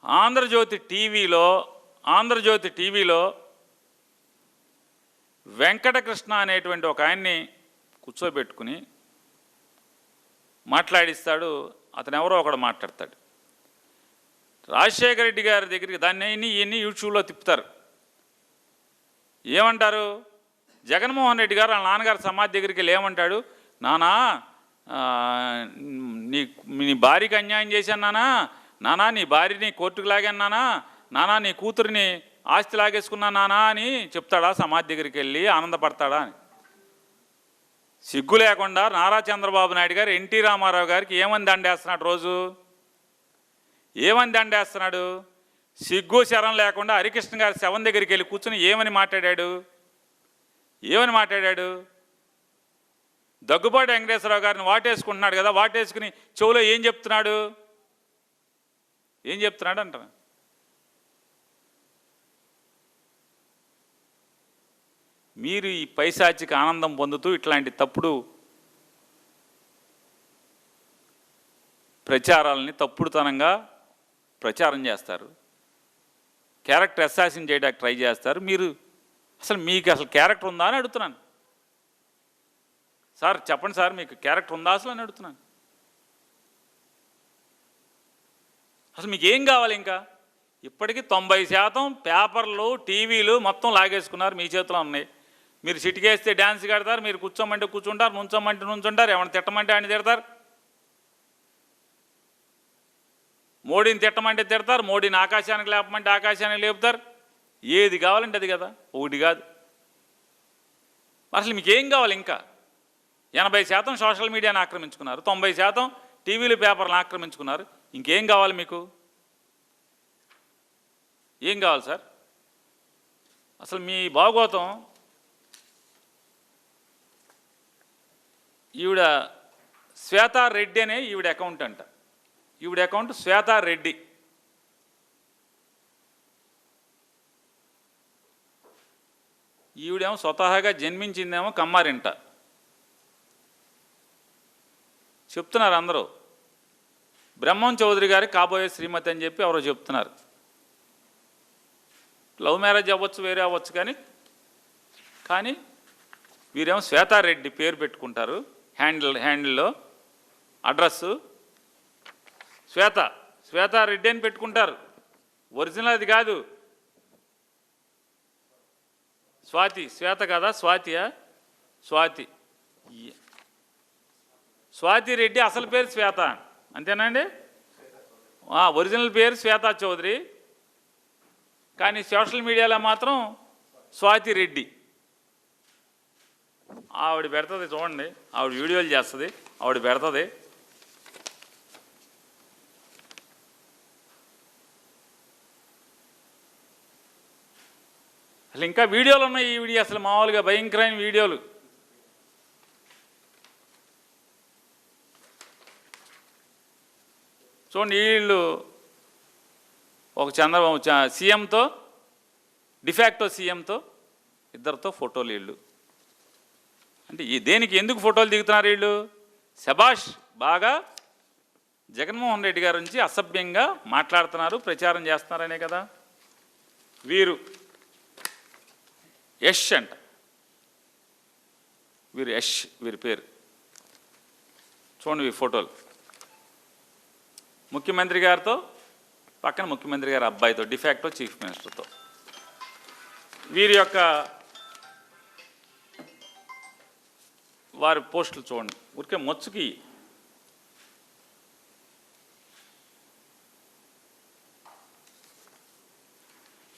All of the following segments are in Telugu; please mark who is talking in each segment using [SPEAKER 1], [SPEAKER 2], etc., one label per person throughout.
[SPEAKER 1] ఆంధ్రజ్యోతి టీవీలో వెంకటకృష్ణ అనేటువంటి ఒక ఆయన్ని కూర్చోబెట్టుకుని మాట్లాడిస్తాడు. అతను ఎవరో ఒకడు మాట్లాడతాడు. రాజశేఖర రెడ్డి గారి దగ్గరికి ఇవన్నీ యూట్యూబ్లో తిప్పుతారు. ఏమంటారు? జగన్మోహన్ రెడ్డి గారు వాళ్ళ నాన్నగారు సమాధి దగ్గరికి వెళ్ళి ఏమంటాడు? నానా, నీ భార్యకి అన్యాయం చేశాను నానా, నీ భార్యని కోర్టుకు లాగాను నానా, నీ కూతురిని ఆస్తి లాగేసుకున్నా నానా అని చెప్తాడా? సమాధి దగ్గరికి వెళ్ళి ఆనందపడతాడా అని. సిగ్గు లేకుండా నారా చంద్రబాబు నాయుడు గారు ఎన్టీ రామారావు గారికి ఏమని దండేస్తున్నాడు? రోజు ఏమని దండేస్తున్నాడు? సిగ్గు శరం లేకుండా హరికృష్ణ గారి శవం దగ్గరికి వెళ్ళి కూర్చుని ఏమని మాట్లాడాడు? దగ్గుబాటి వెంకటేశ్వరరావు గారిని వాటేసుకుంటున్నాడు కదా, వాటేసుకుని చెవులో ఏం చెప్తున్నాడు అంటారు. మీరు ఈ పైశాచిక ఆనందం పొందుతూ ఇట్లాంటి తప్పుడు ప్రచారాలని తప్పుడుతనంగా ప్రచారం చేస్తారు. క్యారెక్టర్ అసాసిన్ చేయడానికి ట్రై చేస్తారు. మీకు అసలు క్యారెక్టర్ ఉందా అని అడుగుతున్నాను. సార్ చెప్పండి సార్, మీకు క్యారెక్టర్ ఉందా అసలు అని అడుగుతున్నాను. అసలు మీకు ఏం కావాలి? ఇంకా ఇప్పటికీ 90% పేపర్లు, టీవీలు మొత్తం లాగేసుకున్నారు, మీ చేతిలో ఉన్నాయి. మీరు సిటికేస్తే డ్యాన్స్ కడతారు, మీరు కూర్చోమంటే కూర్చుంటారు, నుంచోమంటే నుంచుంటారు, ఏమైనా తిట్టమంటే ఆయన తిడతారు, మోడీని తిట్టమంటే తిడతారు, మోడీని ఆకాశానికి లేపమంటే ఆకాశానికి లేపుతారు. ఏది కావాలంటే అది కదా, ఒకటి కాదు. అసలు మీకు ఏం కావాలి? ఇంకా 80% సోషల్ మీడియాని ఆక్రమించుకున్నారు, 90% టీవీలు, పేపర్లను ఆక్రమించుకున్నారు. ఇంకేం కావాలి మీకు? ఏం కావాలి సార్? అసలు మీ భాగోతం ఈవిడ శ్వేతారెడ్డి అనే ఈవిడ అకౌంట్ అంట. ఈవిడ అకౌంట్ శ్వేతారెడ్డి. ఈవిడేమో స్వతహాగా జన్మించిందేమో కమ్మారింట. చెప్తున్నారు అందరూ బ్రహ్మం చౌదరి గారి కాబోయే శ్రీమతి అని చెప్పి ఎవరో చెప్తున్నారు. లవ్ మ్యారేజ్ అవ్వచ్చు, వేరే అవ్వచ్చు, కానీ వీరేమో శ్వేతారెడ్డి పేరు పెట్టుకుంటారు. హ్యాండిల్లో అడ్రస్సు శ్వేతారెడ్డి అని పెట్టుకుంటారు. ఒరిజినల్ అది కాదు. శ్వేత కదా, స్వాతి రెడ్డి అసలు పేరు శ్వేత, అంతేనండి? ఒరిజినల్ పేరు శ్వేతా చౌదరి, కానీ సోషల్ మీడియాలో మాత్రం స్వాతి రెడ్డి. ఆవిడ పెడుతుంది చూడండి, ఆవిడ వీడియోలు చేస్తుంది, ఆవిడ పెడుతుంది. అసలు ఇంకా వీడియోలు ఉన్నాయి. ఈ వీడియో అసలు మామూలుగా భయంకరమైన వీడియోలు. చూడండి, వీళ్ళు ఒక చంద్రబాబు సీఎంతో, డిఫాక్టో సీఎంతో ఇద్దరితో ఫోటోలు. వీళ్ళు అంటే దేనికి ఎందుకు ఫోటోలు దిగుతున్నారు వీళ్ళు? శభాష్, బాగా జగన్మోహన్ రెడ్డి గారి నుంచి అసభ్యంగా మాట్లాడుతున్నారు, ప్రచారం చేస్తున్నారనే కదా. వీరు యష్ అంట, వీరి పేరు చూడండి. ఈ ఫోటోలు ముఖ్యమంత్రి గారితో, పక్కన ముఖ్యమంత్రి గారి అబ్బాయితో, డిఫాక్టో చీఫ్ మినిస్టర్తో. వీరి యొక్క వారి పోస్టులు చూడండి, ఊరికే మొచ్చుకి.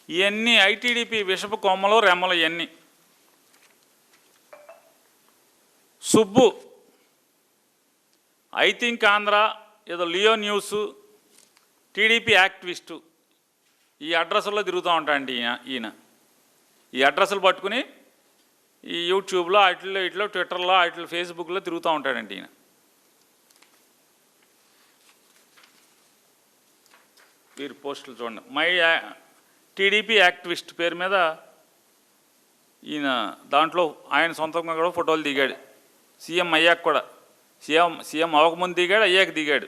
[SPEAKER 1] ఇవన్నీ ఐటీడీపీ విషపు కొమ్మలు, రెమ్మలు. ఇవన్నీ సుబ్బు, ఐ థింక్ ఆంధ్ర, ఏదో లియో న్యూస్, టీడీపీ యాక్టివిస్టు. ఈ అడ్రస్లో తిరుగుతూ ఉంటాయండి ఈయన. ఈ అడ్రస్లు పట్టుకుని ఈ యూట్యూబ్లో, ఇట్లో ట్విట్టర్లో, ఫేస్బుక్లో తిరుగుతూ ఉంటాడండి ఈయన. వీరి పోస్టులు చూడండి. టీడీపీ యాక్టివిస్ట్ పేరు మీద ఈయన దాంట్లో ఆయన సొంతంగా కూడా ఫోటోలు దిగాడు. సీఎం అయ్యాక కూడా, సీఎం అవ్వకముందు దిగాడు, అయ్యాక దిగాడు.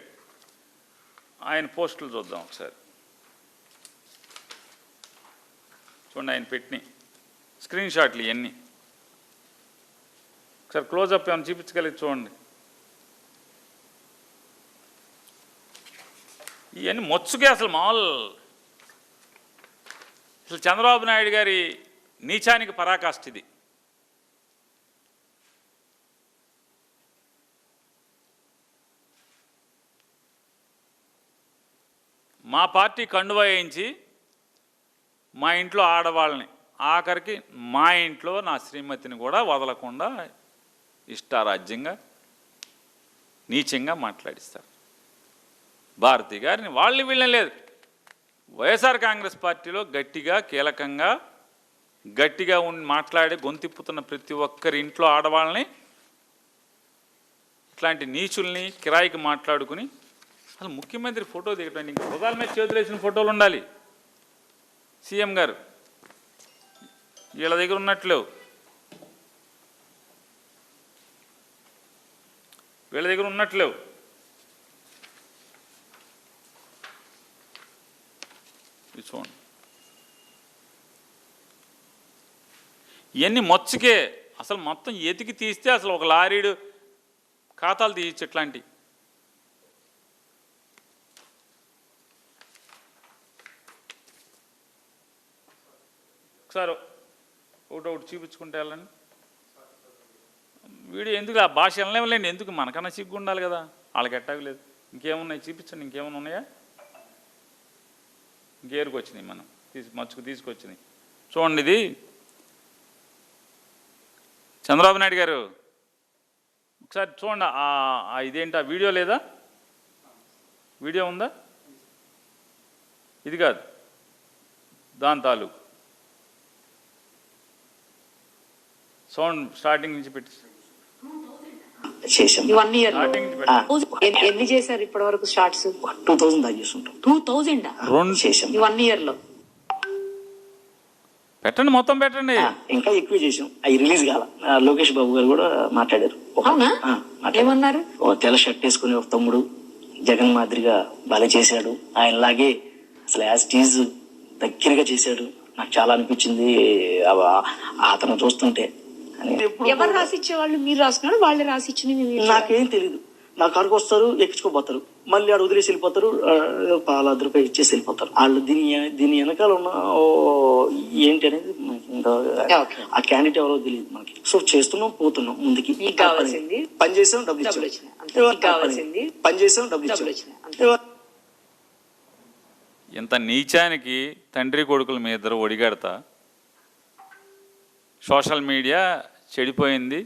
[SPEAKER 1] ఆయన పోస్టులు చూద్దాం ఒకసారి. చూడండి ఆయన పెట్టిన స్క్రీన్ షాట్లు ఇవన్నీ ఒకసారి క్లోజప్ ఏమైనా చూపించగలిగి చూడండి. ఇవన్నీ మొచ్చుకే అసలు మామూలు అసలు చంద్రబాబు నాయుడు గారి నీచానికి పరాకాష్ఠ ఇది. మా పార్టీ కండువా వేయించి మా ఇంట్లో ఆడవాళ్ళని ఆఖరికి మా ఇంట్లో నా శ్రీమతిని కూడా వదలకుండా ఇష్టారాజ్యంగా నీచంగా మాట్లాడిస్తారు. భారతి గారిని వాళ్ళు వీళ్ళని లేదు, వైఎస్ఆర్ కాంగ్రెస్ పార్టీలో గట్టిగా కీలకంగా గట్టిగా ఉండి మాట్లాడి గొంతిప్పుతున్న ప్రతి ఒక్కరి ఇంట్లో ఆడవాళ్ళని ఇట్లాంటి నీచుల్ని కిరాయికి మాట్లాడుకుని అసలు ముఖ్యమంత్రి ఫోటో దిగటం ఇంకా హృదయాల మీద చేతులు వేసిన ఫోటోలు ఉండాలి. సీఎం గారు వీళ్ళ దగ్గర ఉన్నట్లు వీళ్ళ దగ్గర ఉన్నట్లు చూడండి. ఇవన్నీ మొచ్చకే అసలు మొత్తం ఎతికి తీస్తే అసలు ఒక లారీడు ఖాతాలు తీయచ్చు. ఇట్లాంటి ఒకసారి ఒకటి చూపించుకుంటే వెళ్ళండి. వీడియో ఎందుకు ఆ భాష వెళ్ళలేండి, ఎందుకు మనకన్నా సిగ్గు ఉండాలి కదా, వాళ్ళకి ఎట్టాగలేదు. లేదు. ఇంకేమున్నాయి చూపించండి, ఇంకేమైనా ఉన్నాయా? ఇంకేరుకు వచ్చినాయి, మనం మచ్చుకు తీసుకొచ్చినాయి. చూడండి ఇది చంద్రబాబు నాయుడు గారు ఒకసారి చూడండి. ఇదేంటి ఆ వీడియో లేదా? వీడియో ఉందా? ఇది కాదు, దాని తాలూకు సౌండ్ స్టార్టింగ్ నుంచి పెట్టి
[SPEAKER 2] చేసాం. 1 year ఎన్ని చేశారు ఇప్పటి వరకు? షార్ట్స్
[SPEAKER 3] 2000 దాకా చేస్తుంటాం.
[SPEAKER 2] 2000
[SPEAKER 3] చేసాం
[SPEAKER 2] 1 year లో.
[SPEAKER 1] పెట్టండి, మొత్తం పెట్టండి.
[SPEAKER 3] ఇంకా ఎక్కువ చేసాం, అవి రిలీజ్ కాల. లోకేష్ బాబు గారు కూడా మాట్లాడారు.
[SPEAKER 2] ఏమన్నారు?
[SPEAKER 3] తెల్ల షర్ట్ వేసుకుని ఒక తమ్ముడు జగన్ మాదిరిగా బాగా చేశాడు, ఆయనలాగే అసలు యాజ్ టీజ్ దగ్గరగా చేశాడు. నాకు చాలా అనిపించింది అతను చూస్తుంటే.
[SPEAKER 2] ఎవరు రాసిచ్చేవాళ్ళు? మీరు రాసుకున్నారు, వాళ్ళే రాసిచ్చింది?
[SPEAKER 3] నాకేం తెలీదు. నా కారుకు వస్తారు, ఎక్కించుకోపోతారు, మళ్ళీ ఆడ వదిలేసి వెళ్ళిపోతారు, పాల 10 రూపాయలు ఇచ్చేసి వెళ్ళిపోతారు. వాళ్ళు దీని వెనకాల ఉన్న ఏంటి అనేది ఆ క్యాండిడేట్ ఎవరో తెలియదు మనకి. సో చేస్తున్నాం, పోతున్నాం ముందుకి. పని చేసాం, డబ్బులు ఇచ్చాం, పని చేసాం, డబ్బులు ఇచ్చాం.
[SPEAKER 1] ఇంత నీచానికి తండ్రి కొడుకుల మీద ఒడిగడతా సోషల్ మీడియా చెడిపోయింది.